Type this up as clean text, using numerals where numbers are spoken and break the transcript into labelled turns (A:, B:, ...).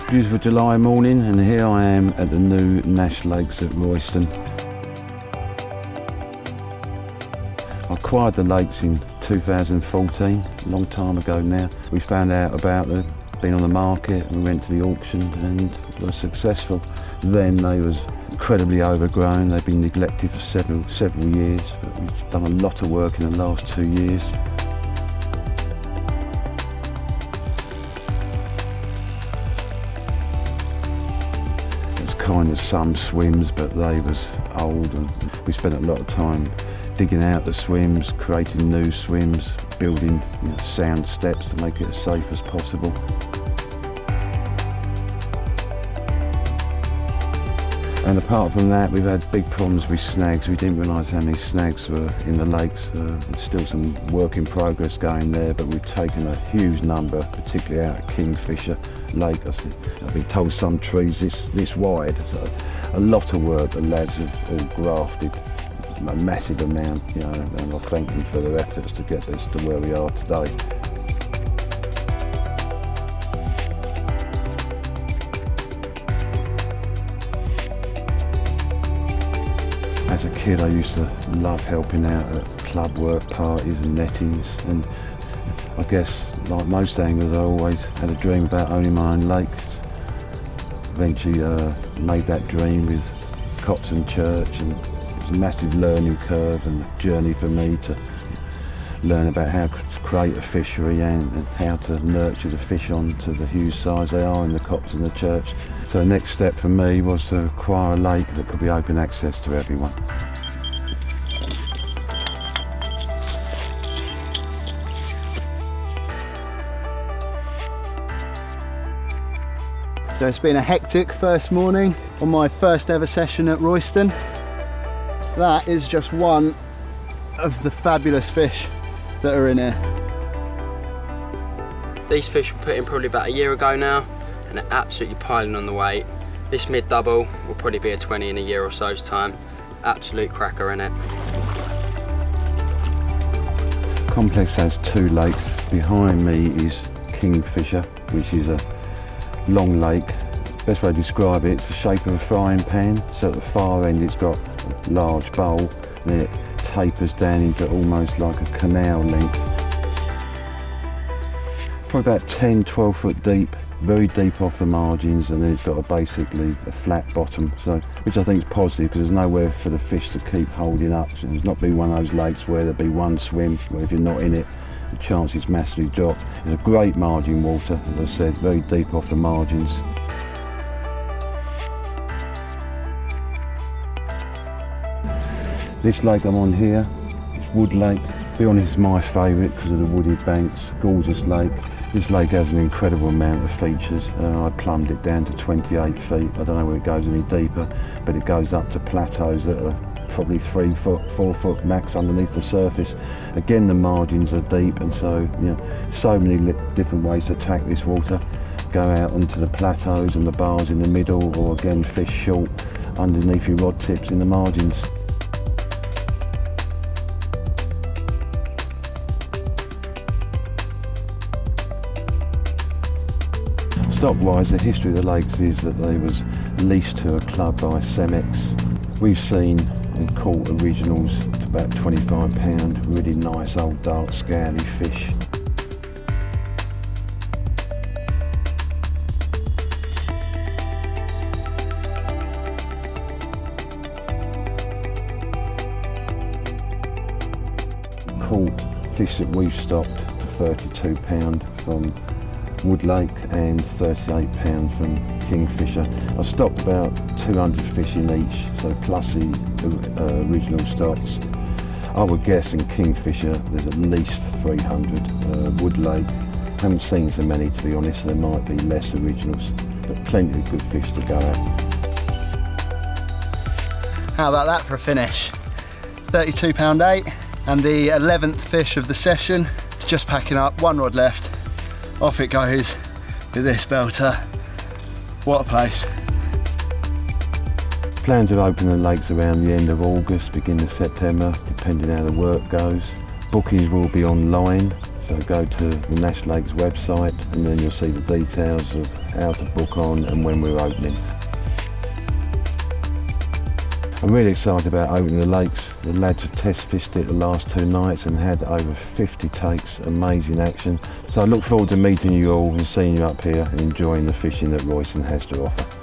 A: Beautiful July morning, and here I am at the new NASH Lakes at Royston. I acquired the lakes in 2014, a long time ago now. We found out about them, been on the market, we went to the auction and were successful. Then they was incredibly overgrown, they've been neglected for several years, but we've done a lot of work in the last 2 years. Kind of some swims, but they was old, and we spent a lot of time digging out the swims, creating new swims, building sound steps to make it as safe as possible. And apart from that, we've had big problems with snags. We didn't realise how many snags were in the lakes. There's still some work in progress going there, but we've taken a huge number, particularly out of Kingfisher Lake. I've been told some trees this wide, so a lot of work. The lads have all grafted a massive amount, and I thank them for their efforts to get this to where we are today. As a kid, I used to love helping out at club work, parties and nettings, and I guess, like most anglers, I always had a dream about owning my own lakes. Eventually made that dream with Copton Church, and it was a massive learning curve and a journey for me to learn about how to create a fishery and how to nurture the fish on to the huge size they are in the Copton and the Church. So the next step for me was to acquire a lake that could be open access to everyone.
B: So it's been a hectic first morning on my first ever session at Royston. That is just one of the fabulous fish that are in here.
C: These fish were put in probably about a year ago now, and they're absolutely piling on the weight. This mid-double will probably be a 20 in a year or so's time. Absolute cracker in it.
A: Complex has 2 lakes. Behind me is Kingfisher, which is a long lake. Best way to describe it, it's the shape of a frying pan. So at the far end it's got a large bowl, and then it tapers down into almost like a canal length. Probably about 10-12 foot deep, very deep off the margins, and then it's got basically a flat bottom, so which I think is positive because there's nowhere for the fish to keep holding up. So it's not be one of those lakes where there'll be one swim where if you're not in it, the chances massively drop. It's a great margin water, as I said, very deep off the margins. This lake I'm on here, it's Wood Lake. To be honest, it's my favourite because of the wooded banks, gorgeous lake. This lake has an incredible amount of features. I plumbed it down to 28 feet. I don't know where it goes any deeper, but it goes up to plateaus that are probably 3 foot, 4 foot max underneath the surface. Again, the margins are deep, and so so many different ways to attack this water. Go out onto the plateaus and the bars in the middle, or again fish short underneath your rod tips in the margins. Stock-wise, the history of the lakes is that they was leased to a club by Cemex. We've seen and caught originals to about £25, really nice old dark scaly fish. Caught fish that we've stocked to £32 from Wood Lake and £38 from Kingfisher. I stocked about 200 fish in each, so plus the original stocks. I would guess in Kingfisher there's at least 300. Wood Lake, haven't seen so many to be honest, there might be less originals, but plenty of good fish to go at.
B: How about that for a finish? £32.8, and the 11th fish of the session. Just packing up, 1 rod left. Off it goes with this belter. What a place.
A: Plan to open the lakes around the end of August, beginning of September, depending how the work goes. Bookings will be online, So go to the NASH Lakes website and then you'll see the details of how to book on and when we're opening. I'm really excited about opening the lakes. The lads have test fished it the last 2 nights and had over 50 takes, amazing action. So I look forward to meeting you all and seeing you up here and enjoying the fishing that Royston has to offer.